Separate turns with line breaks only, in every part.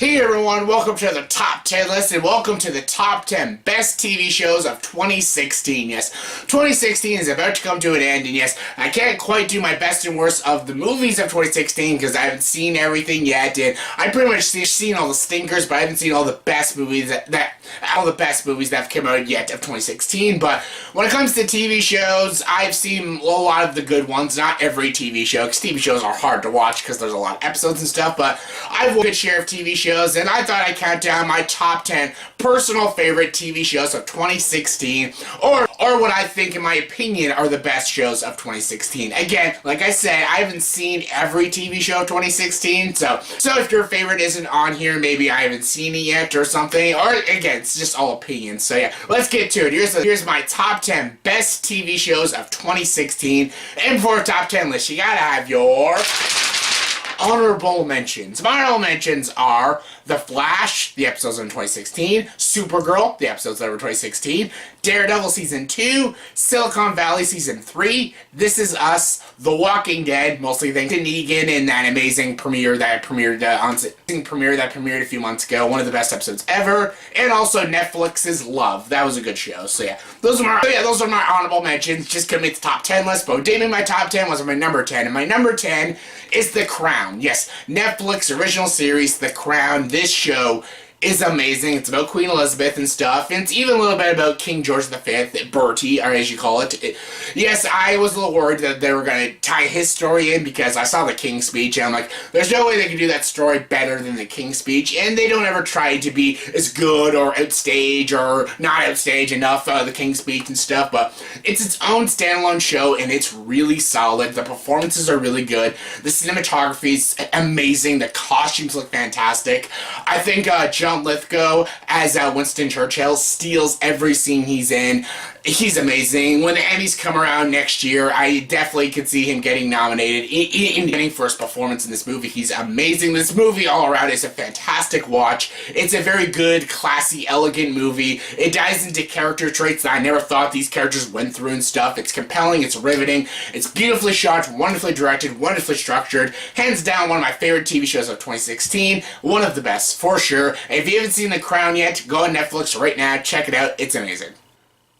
Hey everyone, welcome to the Top 10 list and welcome to the Top 10 Best TV Shows of 2016. Yes, 2016 is about to come to an end, and yes, I can't quite do my best and worst of the movies of 2016 because I haven't seen everything yet, and I pretty much seen all the stinkers, but I haven't seen all the best movies that have come out yet of 2016. But when it comes to TV shows, I've seen a lot of the good ones, not every TV show, because TV shows are hard to watch because there's a lot of episodes and stuff, but I've watched a good share of TV shows, and I thought I'd count down my top 10 personal favorite TV shows of 2016, or what I think, in my opinion, are the best shows of 2016. Again, like I said, I haven't seen every TV show of 2016, so if your favorite isn't on here, maybe I haven't seen it yet or something, or again, it's just all opinions. So yeah, let's get to it. Here's my top 10 best TV shows of 2016, and for a top 10 list, you gotta have your honorable mentions. My honorable mentions are The Flash, the episodes in 2016, Supergirl, the episodes that were 2016, Daredevil Season 2, Silicon Valley Season 3, This Is Us, The Walking Dead, mostly thanks to Negan and that amazing premiere that premiered a few months ago, one of the best episodes ever, and also Netflix's Love. That was a good show. So yeah, those are my honorable mentions. Just gonna make the top 10 list, but what did make my top 10 was my number 10, and my number 10 is The Crown. Yes, Netflix original series, The Crown. This show is amazing. It's about Queen Elizabeth and stuff, and it's even a little bit about King George V, Bertie, or as you call it. Yes, I was a little worried that they were going to tie his story in because I saw the King's Speech, and I'm like, there's no way they can do that story better than the King's Speech, and they don't ever try to be as good or outstage or not outstage enough the King's Speech and stuff, but it's its own standalone show, and it's really solid. The performances are really good. The cinematography is amazing. The costumes look fantastic. I think John Lithgow as Winston Churchill steals every scene he's in. He's amazing. When the Emmys come around next year, I definitely could see him getting nominated in getting for his performance in this movie. He's amazing. This movie all around is a fantastic watch. It's a very good, classy, elegant movie. It dives into character traits that I never thought these characters went through and stuff. It's compelling, it's riveting, it's beautifully shot, wonderfully directed, wonderfully structured. Hands down, one of my favorite TV shows of 2016. One of the best, for sure. And if you haven't seen The Crown yet, go on Netflix right now, check it out. It's amazing.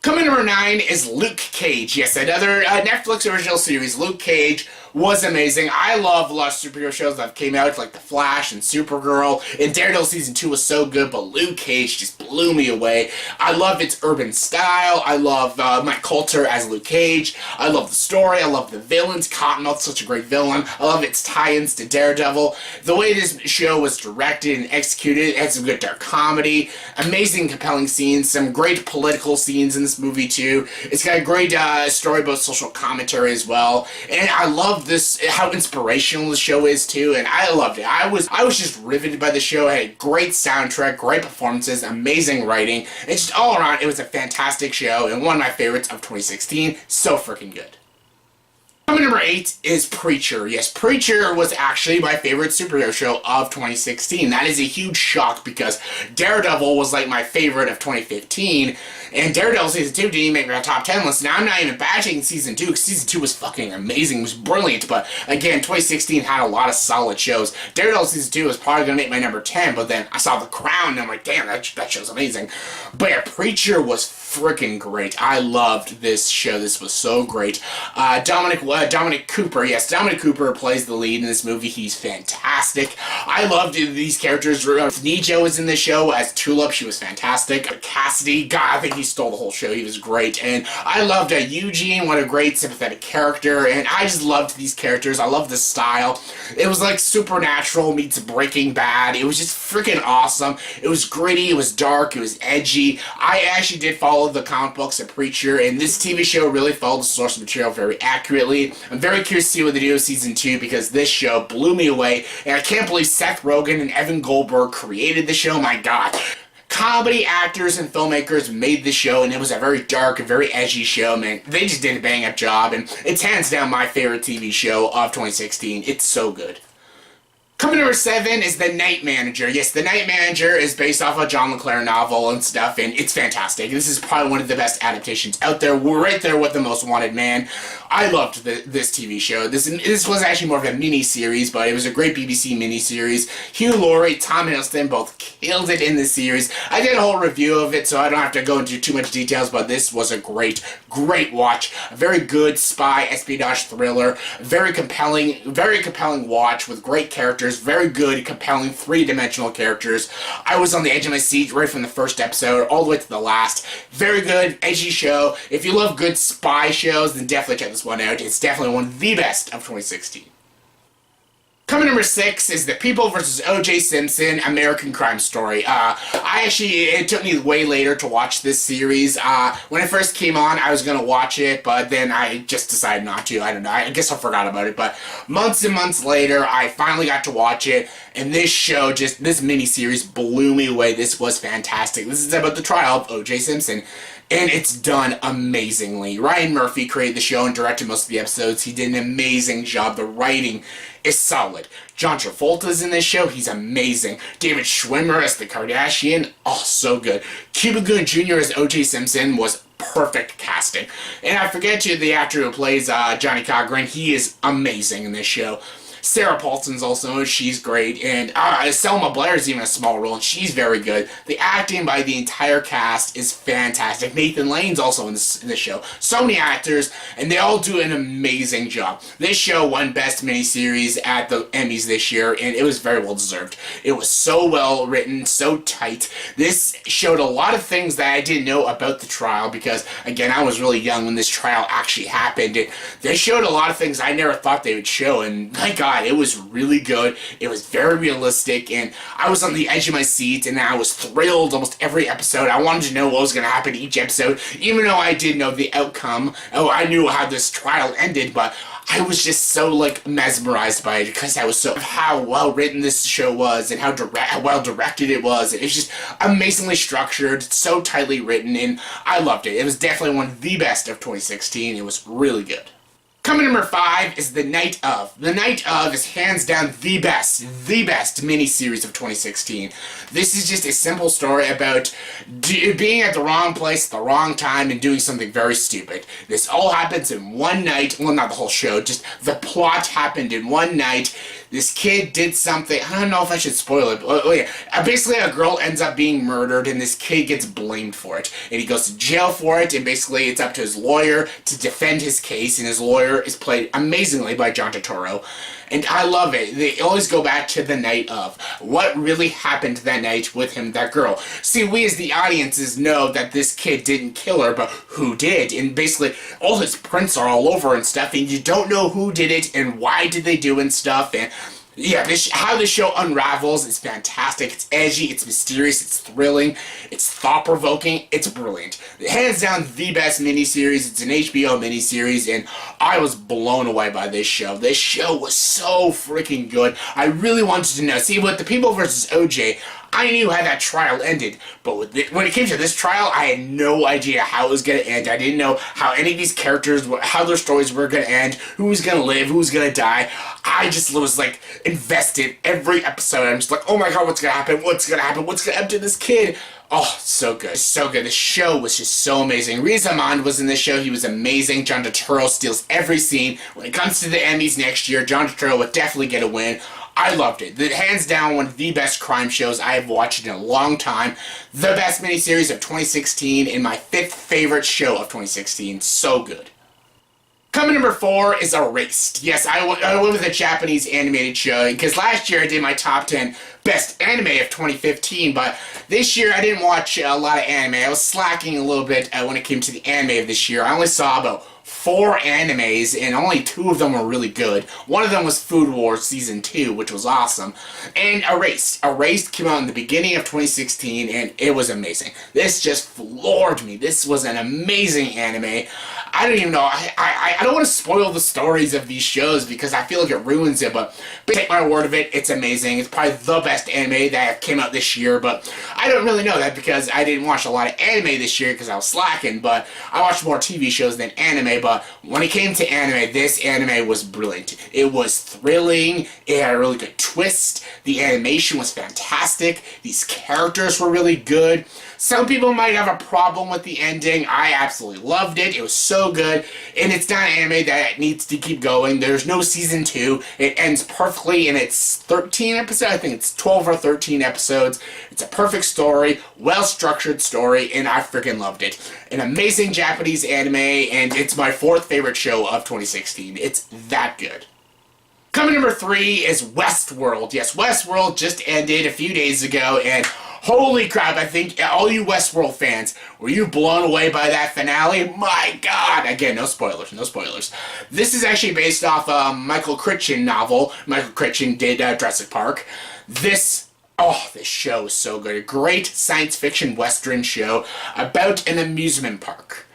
Coming number 9 is Luke Cage. Yes, another Netflix original series. Luke Cage was amazing. I love a lot of superhero shows that came out, like The Flash and Supergirl, and Daredevil Season 2 was so good, but Luke Cage just blew me away. I love its urban style. I love Mike Coulter as Luke Cage. I love the story. I love the villains. Cottonmouth's such a great villain. I love its tie-ins to Daredevil. The way this show was directed and executed, it had some good dark comedy, amazing compelling scenes, some great political scenes in this movie too. It's got a great story about social commentary as well, and I love how inspirational the show is too, and I loved it. I was just riveted by the show. It had a great soundtrack, great performances, amazing writing, and just all around, it was a fantastic show, and one of my favorites of 2016. So freaking good. Number 8 is Preacher. Yes, Preacher was actually my favorite superhero show of 2016. That is a huge shock because Daredevil was like my favorite of 2015, and Daredevil Season 2 didn't even make my top 10 list. Now I'm not even bashing Season 2 because Season 2 was fucking amazing. It was brilliant, but again, 2016 had a lot of solid shows. Daredevil Season 2 was probably going to make my number 10, but then I saw The Crown and I'm like, damn, that show's amazing. But yeah, Preacher was freaking great. I loved this show. This was so great. Dominic Cooper. Yes, Dominic Cooper plays the lead in this movie. He's fantastic. I loved these characters. Nijo was in the show as Tulip. She was fantastic. Cassidy, God, I think he stole the whole show. He was great. And I loved Eugene. What a great, sympathetic character. And I just loved these characters. I loved the style. It was like Supernatural meets Breaking Bad. It was just freaking awesome. It was gritty. It was dark. It was edgy. I actually did follow the comic books of Preacher, and this TV show really followed the source material very accurately. I'm very curious to see what they do with Season 2 because this show blew me away, and I can't believe Seth Rogen and Evan Goldberg created the show. My God. Comedy actors and filmmakers made the show, and it was a very dark and very edgy show, man. They just did a bang-up job, and it's hands down my favorite TV show of 2016. It's so good. Coming number 7 is The Night Manager. Yes, The Night Manager is based off a John LeClaire novel and stuff, and it's fantastic. This is probably one of the best adaptations out there. We're right there with The Most Wanted Man. I loved this TV show. This was actually more of a mini-series, but it was a great BBC mini-series. Hugh Laurie, Tom Hiddleston both killed it in this series. I did a whole review of it, so I don't have to go into too much details, but this was a great watch. A very good spy espionage thriller. Very compelling watch with great characters. Very good, compelling, three-dimensional characters. I was on the edge of my seat right from the first episode all the way to the last. Very good, edgy show. If you love good spy shows, then definitely check this one out. It's definitely one of the best of 2016. Coming number 6 is The People vs. OJ Simpson, American Crime Story. It took me way later to watch this series. When it first came on, I was going to watch it, but then I just decided not to. I don't know. I guess I forgot about it, but months and months later, I finally got to watch it, and this show, this miniseries blew me away. This was fantastic. This is about the trial of OJ Simpson. And it's done amazingly. Ryan Murphy created the show and directed most of the episodes. He did an amazing job. The writing is solid. John Travolta's in this show. He's amazing. David Schwimmer as the Kardashian. Oh, so good. Cuba Gooding Jr. as O.J. Simpson was perfect casting. And I forget the actor who plays Johnny Cochran. He is amazing in this show. Sarah Paulson's also, she's great, and Selma Blair's even a small role, and she's very good. The acting by the entire cast is fantastic. Nathan Lane's also in this show. So many actors, and they all do an amazing job. This show won Best Miniseries at the Emmys this year, and it was very well deserved. It was so well written, so tight. This showed a lot of things that I didn't know about the trial, because, again, I was really young when this trial actually happened, and they showed a lot of things I never thought they would show, and my God, it was really good. It was very realistic, and I was on the edge of my seat, and I was thrilled almost every episode. I wanted to know what was going to happen each episode, even though I did know the outcome. Oh, I knew how this trial ended, but I was just so, mesmerized by it because I was so how well written this show was and how well directed it was. It was just amazingly structured, so tightly written, and I loved it. It was definitely one of the best of 2016. It was really good. Coming number 5 is The Night Of. The Night Of is hands down the best miniseries of 2016. This is just a simple story about being at the wrong place at the wrong time and doing something very stupid. This all happens in one night. Well, not the whole show, just the plot happened in one night. This kid did something, I don't know if I should spoil it, but oh yeah. Basically a girl ends up being murdered and this kid gets blamed for it. And he goes to jail for it, and basically it's up to his lawyer to defend his case, and his lawyer is played amazingly by John Turturro. And I love it. They always go back to the night of. What really happened that night with him, that girl? See, we as the audiences know that this kid didn't kill her, but who did? And basically, all his prints are all over and stuff, and you don't know who did it and why did they do and stuff, and yeah, how this show unravels is fantastic. It's edgy, it's mysterious, it's thrilling, it's thought-provoking, it's brilliant. Hands down the best miniseries. It's an HBO miniseries, and I was blown away by this show. This show was so freaking good. I really wanted to know. See, with The People vs. OJ, I knew how that trial ended, but when it came to this trial, I had no idea how it was going to end. I didn't know how any of these characters, how their stories were going to end, who was going to live, who was going to die. I just was, invested every episode. I'm just like, oh my God, what's going to happen? What's going to happen? What's going to happen to this kid? Oh, so good. So good. The show was just so amazing. Riz Ahmed was in this show. He was amazing. John Turturro steals every scene. When it comes to the Emmys next year, John Turturro would definitely get a win. I loved it. Hands down, one of the best crime shows I have watched in a long time. The best miniseries of 2016 and my 5th favorite show of 2016. So good. Coming number 4 is Erased. Yes, I went with a Japanese animated show, because last year I did my top 10 best anime of 2015, but this year I didn't watch a lot of anime. I was slacking a little bit when it came to the anime of this year. I only saw about 4 animes, and only 2 of them were really good. One of them was Food Wars Season 2, which was awesome. And Erased. Erased came out in the beginning of 2016, and it was amazing. This just floored me. This was an amazing anime. I don't even know. I don't want to spoil the stories of these shows because I feel like it ruins it, but take my word of it, it's amazing. It's probably the best anime that came out this year, but I don't really know that because I didn't watch a lot of anime this year because I was slacking, but I watched more TV shows than anime, but when it came to anime, this anime was brilliant. It was thrilling, it had a really good twist, the animation was fantastic, these characters were really good. Some people might have a problem with the ending. I absolutely loved it. It was so good. And it's not an anime that needs to keep going. There's no season 2. It ends perfectly in its 13 episodes. I think it's 12 or 13 episodes. It's a perfect story, well-structured story, and I freaking loved it. An amazing Japanese anime, and it's my 4th favorite show of 2016. It's that good. Coming number 3 is Westworld. Yes, Westworld just ended a few days ago, and holy crap, I think all you Westworld fans, were you blown away by that finale? My god! Again, no spoilers, no spoilers. This is actually based off a Michael Crichton novel. Michael Crichton did Jurassic Park. This show is so good. A great science fiction western show about an amusement park.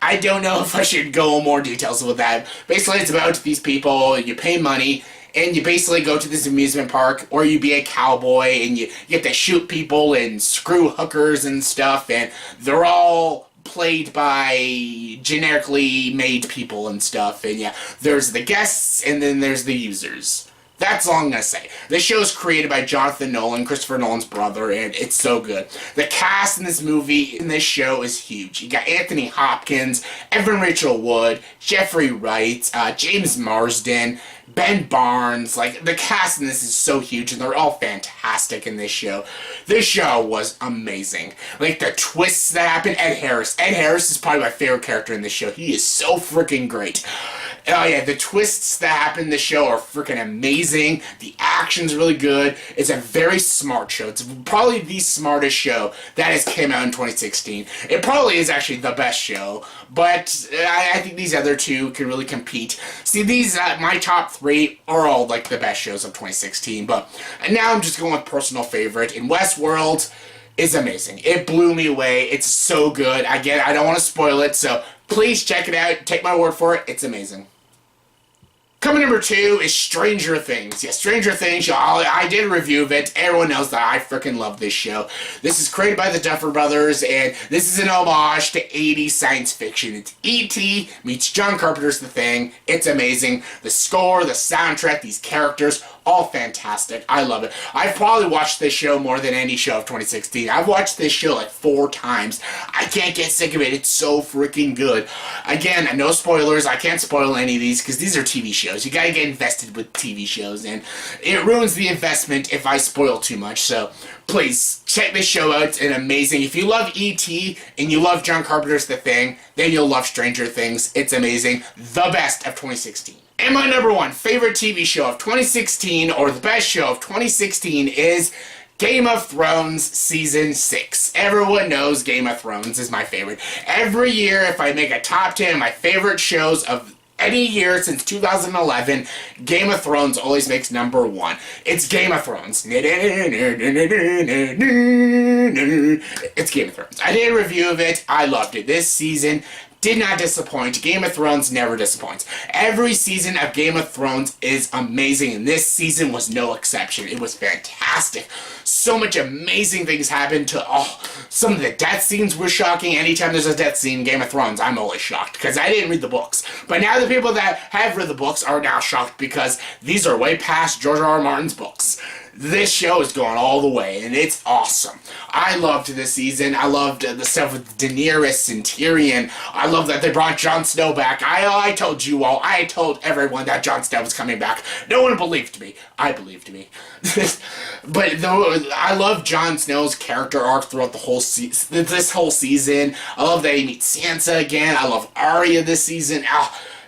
I don't know if I should go more details with that. Basically, it's about these people, you pay money, and you basically go to this amusement park, or you be a cowboy, and you get to shoot people and screw hookers and stuff, and they're all played by generically made people and stuff, and yeah, there's the guests, and then there's the users. That's all I'm gonna say. This show is created by Jonathan Nolan, Christopher Nolan's brother, and it's so good. The cast in this movie, in this show, is huge. You got Anthony Hopkins, Evan Rachel Wood, Jeffrey Wright, James Marsden, Ben Barnes. Like, the cast in this is so huge, and they're all fantastic in this show. This show was amazing. Like, the twists that happen, Ed Harris. Ed Harris is probably my favorite character in this show. He is so freaking great. Oh yeah, the twists that happen in the show are freaking amazing. The action's really good. It's a very smart show. It's probably the smartest show that has came out in 2016. It probably is actually the best show, but I think these other two can really compete. See, these, my top 3 are all like the best shows of 2016, but now I'm just going with personal favorite. And Westworld is amazing. It blew me away. It's so good. Again, I don't want to spoil it, so please check it out. Take my word for it. It's amazing. Coming number 2 is Stranger Things. Yes, Stranger Things, I did a review of it. Everyone knows that I freaking love this show. This is created by the Duffer Brothers, and this is an homage to 80s science fiction. It's E.T. meets John Carpenter's The Thing. It's amazing. The score, the soundtrack, these characters, all fantastic. I love it. I've probably watched this show more than any show of 2016. I've watched this show like 4 times. I can't get sick of it. It's so freaking good. Again, no spoilers. I can't spoil any of these because these are TV shows. You gotta get invested with TV shows, and it ruins the investment if I spoil too much. So please check this show out. It's amazing. If you love E.T. and you love John Carpenter's The Thing, then you'll love Stranger Things. It's amazing. The best of 2016. And my number 1 favorite TV show of 2016, or the best show of 2016, is Game of Thrones Season 6. Everyone knows Game of Thrones is my favorite. Every year, if I make a top 10 of my favorite shows of any year since 2011, Game of Thrones always makes number 1. It's Game of Thrones. It's Game of Thrones. I did a review of it. I loved it. This season did not disappoint. Game of Thrones never disappoints. Every season of Game of Thrones is amazing, and this season was no exception. It was fantastic. So much amazing things happened to, some of the death scenes were shocking. Anytime there's a death scene in Game of Thrones, I'm always shocked, because I didn't read the books. But now the people that have read the books are now shocked, because these are way past George R. R. Martin's books. This show is going all the way, and it's awesome. I loved this season. I loved the stuff with Daenerys and Tyrion. I love that they brought Jon Snow back. I told you all, I told everyone that Jon Snow was coming back. No one believed me. I believed me. But I love Jon Snow's character arc throughout the whole this whole season. I love that he meets Sansa again. I love Arya this season.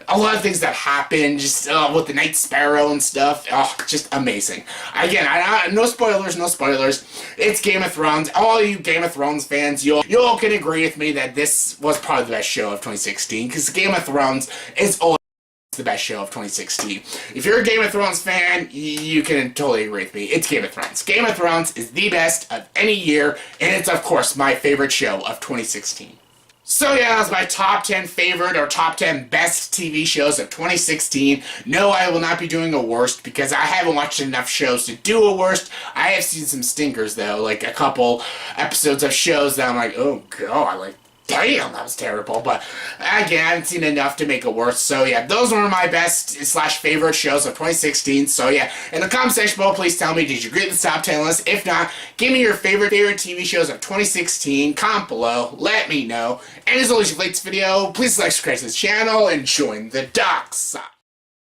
A lot of things that happen, just with the Night Sparrow and stuff, just amazing. Again, no spoilers, no spoilers. It's Game of Thrones. All you Game of Thrones fans, you all can agree with me that this was probably the best show of 2016, because Game of Thrones is always the best show of 2016. If you're a Game of Thrones fan, you can totally agree with me. It's Game of Thrones. Game of Thrones is the best of any year, and it's, of course, my favorite show of 2016. So yeah, that was my top 10 favorite or top 10 best TV shows of 2016. No, I will not be doing a worst because I haven't watched enough shows to do a worst. I have seen some stinkers though, like a couple episodes of shows that I'm like, oh god, like damn, that was terrible. But again, I haven't seen enough to make it worse. So yeah, those were my best slash favorite shows of 2016. So yeah, in the comment section below, please tell me, did you agree with the top 10 list? If not, give me your favorite TV shows of 2016. Comment below, let me know. And as always, if you liked this video, please like, subscribe to this channel, and join the dark side.